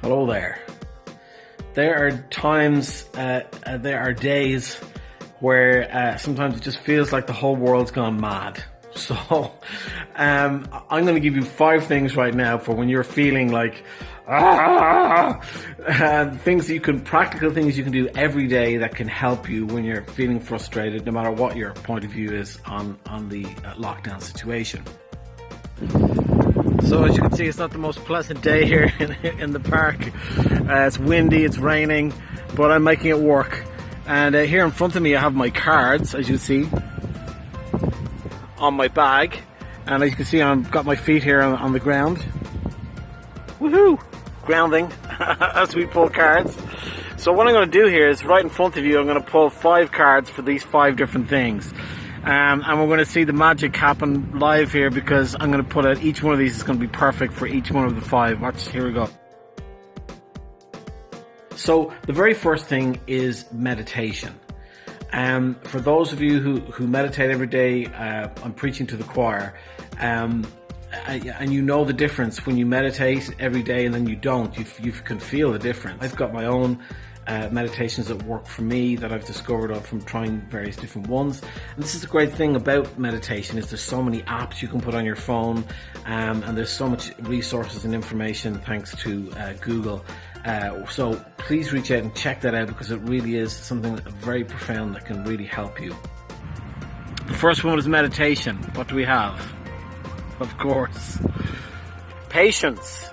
Hello there. There are times, there are days where sometimes it just feels like the whole world's gone mad. So I'm going to give you 5 things right now for when you're feeling like things that practical things you can do every day that can help you when you're feeling frustrated, no matter what your point of view is on the lockdown situation. So as you can see, it's not the most pleasant day here in the park. It's windy, it's raining, but I'm making it work. And here in front of me I have my cards, as you see, on my bag. And as you can see, I've got my feet here on the ground. Woohoo! Grounding as we pull cards. So what I'm going to do here is, right in front of you, I'm going to pull 5 cards for these 5 different things. And we're going to see the magic happen live here, because I'm going to put out each one of these is going to be perfect for each one of the 5. Watch, here we go. So the very first thing is meditation. For those of you who meditate every day, I'm preaching to the choir. And you know the difference when you meditate every day and then you don't. You can feel the difference. I've got my own meditations that work for me that I've discovered from trying various different ones. And this is the great thing about meditation, is there's so many apps you can put on your phone, and there's so much resources and information thanks to Google. So please reach out and check that out, because it really is something very profound that can really help you. The first one is meditation. What do we have? Of course, patience.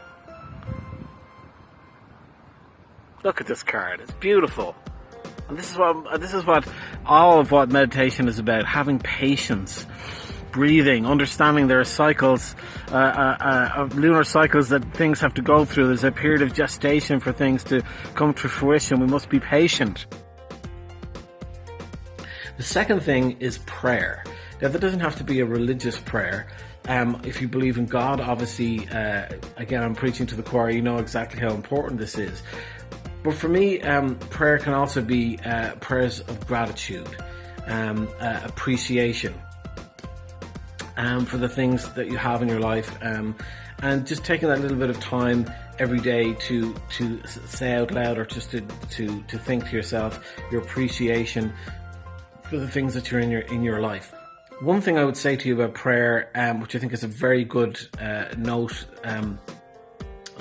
Look at this card, it's beautiful. And this is what all of what meditation is about: having patience, breathing, understanding there are cycles, lunar cycles that things have to go through. There's a period of gestation for things to come to fruition. We must be patient. The second thing is prayer. Now, that doesn't have to be a religious prayer. If you believe in God, obviously, again, I'm preaching to the choir, you know exactly how important this is. But for me, prayer can also be prayers of gratitude, appreciation for the things that you have in your life, and just taking that little bit of time every day to say out loud, or just to think to yourself your appreciation for the things that you're in your life. One thing I would say to you about prayer, which I think is a very good note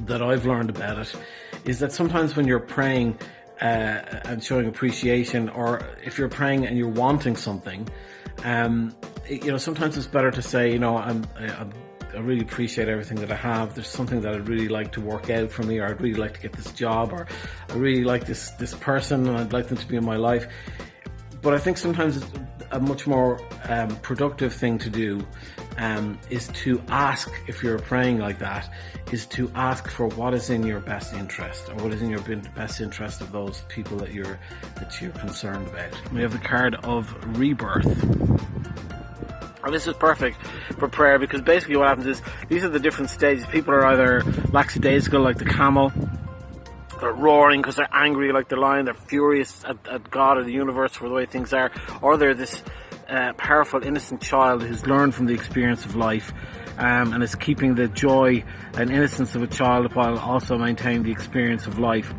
that I've learned about it, is that sometimes when you're praying and showing appreciation, or if you're praying and you're wanting something, sometimes it's better to say, I really appreciate everything that I have. There's something that I'd really like to work out for me, or I'd really like to get this job, or I really like this person and I'd like them to be in my life. But I think sometimes it's a much more productive thing to do is to ask, if you're praying like that, is to ask for what is in your best interest, or what is in your best interest of those people that you're concerned about. We have the card of rebirth. And this is perfect for prayer, because basically what happens is, these are the different stages. People are either lackadaisical, like the camel. They're roaring because they're angry like the lion. They're furious at God or the universe for the way things are. Or they're this powerful, innocent child who's learned from the experience of life, and is keeping the joy and innocence of a child while also maintaining the experience of life.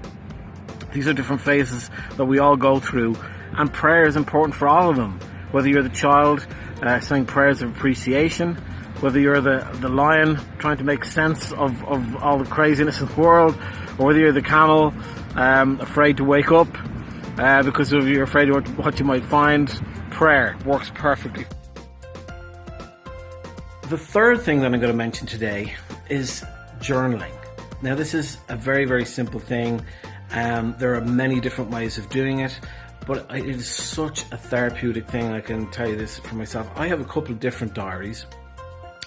These are different phases that we all go through, and prayer is important for all of them. Whether you're the child saying prayers of appreciation, whether you're the lion trying to make sense of all the craziness of the world, or whether you're the camel afraid to wake up because you're afraid of what you might find, prayer works perfectly. The third thing that I'm going to mention today is journaling. Now, this is a very, very simple thing. There are many different ways of doing it, but it is such a therapeutic thing. I can tell you this for myself. I have a couple of different diaries.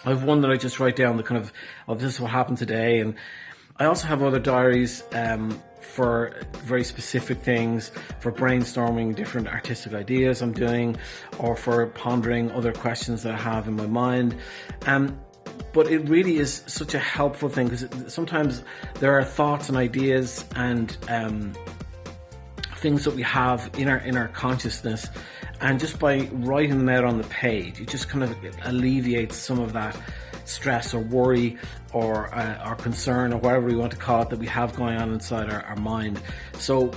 I have one that I just write down the kind of, this is what happened today, and I also have other diaries for very specific things, for brainstorming different artistic ideas I'm doing, or for pondering other questions that I have in my mind. But it really is such a helpful thing, because sometimes there are thoughts and ideas and things that we have in our consciousness, and just by writing them out on the page, it just kind of alleviates some of that stress or worry or concern or whatever we want to call it that we have going on inside our mind. So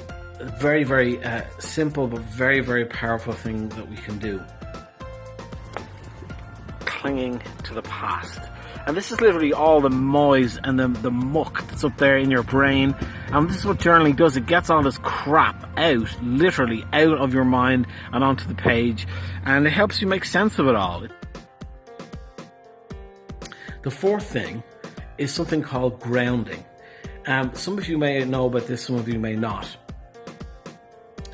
very, very simple but very, very powerful thing that we can do. Clinging to the past. And this is literally all the noise and the muck that's up there in your brain. And this is what journaling does. It gets all this crap out, literally out of your mind and onto the page. And it helps you make sense of it all. The fourth thing is something called grounding. Some of you may know about this, some of you may not.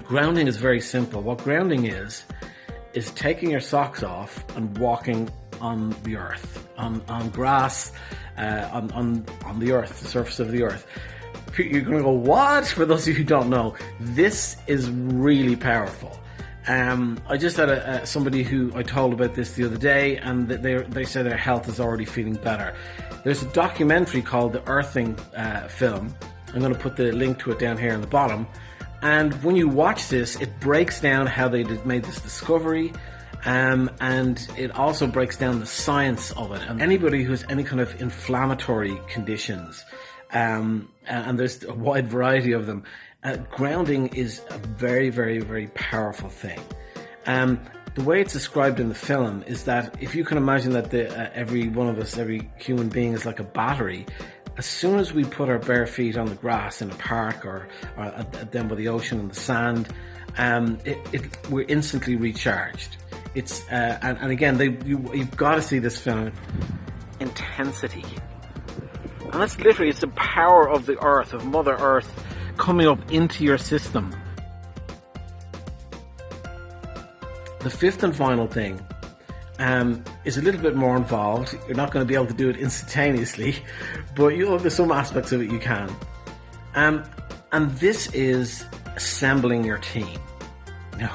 Grounding is very simple. What grounding is taking your socks off and walking on the earth, on grass, on the earth, the surface of the earth. You're going to go, what? For those of you who don't know, this is really powerful. I just had somebody who I told about this the other day, and they said their health is already feeling better. There's a documentary called The Earthing film. I'm going to put the link to it down here in the bottom. And when you watch this, it breaks down how they made this discovery. And it also breaks down the science of it. And anybody who has any kind of inflammatory conditions, and there's a wide variety of them, grounding is a very, very, very powerful thing. The way it's described in the film is that if you can imagine that every one of us, every human being is like a battery, as soon as we put our bare feet on the grass in a park or down by the ocean in the sand, we're instantly recharged. It's and again, you've got to see this film. Intensity, and that's literally, it's the power of the earth, of Mother Earth, coming up into your system. The fifth and final thing is a little bit more involved. You're not going to be able to do it instantaneously, but there's some aspects of it you can. And this is assembling your team. Now,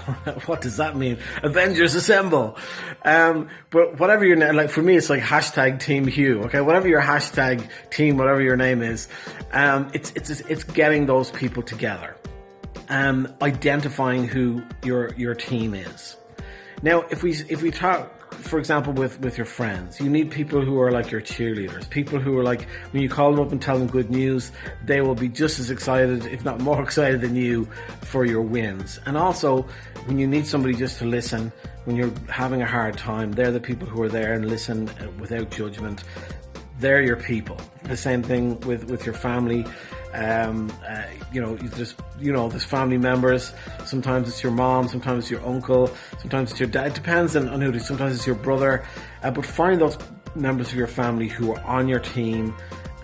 what does that mean? Avengers assemble. But whatever your name, like for me, it's like hashtag Team Hugh. Okay, whatever your hashtag team, whatever your name is, it's getting those people together, identifying who your team is. Now, if we talk, for example, with your friends, you need people who are like your cheerleaders, people who are like, when you call them up and tell them good news, they will be just as excited, if not more excited than you for your wins. And also, when you need somebody just to listen, when you're having a hard time, they're the people who are there and listen without judgment. They're your people. The same thing with your family. There's family members. Sometimes it's your mom, sometimes it's your uncle, sometimes it's your dad. It depends on who it is. Sometimes it's your brother. But find those members of your family who are on your team,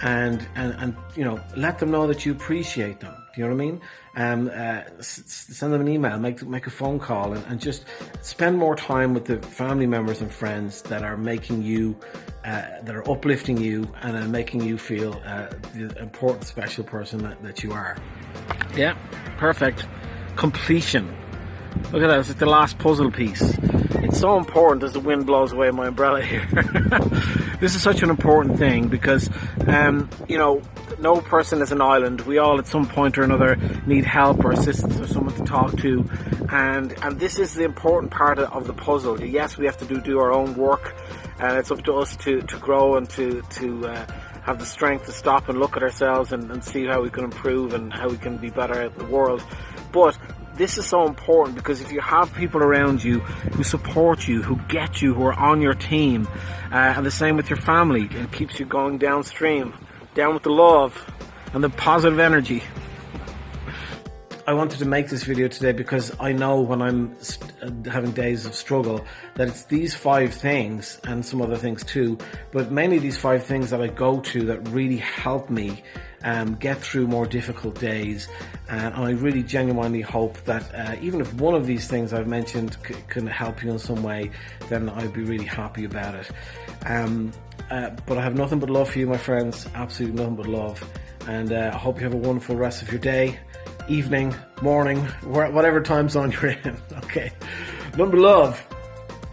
and let them know that you appreciate them. Do you know what I mean? Send them an email, make a phone call, and just spend more time with the family members and friends that are making you, that are uplifting you and are making you feel the important, special person that you are. Yeah, perfect. Completion. Look at that, it's like the last puzzle piece. It's so important as the wind blows away my umbrella here. This is such an important thing because, no person is an island. We all at some point or another need help or assistance or someone to talk to. And this is the important part of the puzzle. Yes, we have to do our own work, and it's up to us to grow and to have the strength to stop and look at ourselves and see how we can improve and how we can be better out in the world. But this is so important because if you have people around you who support you, who get you, who are on your team, and the same with your family, it keeps you going downstream, down with the love and the positive energy. I wanted to make this video today because I know when I'm having days of struggle that it's these 5 things and some other things too, but mainly these 5 things that I go to that really help me get through more difficult days. And I really genuinely hope that even if one of these things I've mentioned can help you in some way, then I'd be really happy about it. But I have nothing but love for you, my friends, absolutely nothing but love. And I hope you have a wonderful rest of your day, evening, morning, whatever time zone you're in. Okay, nothing but love.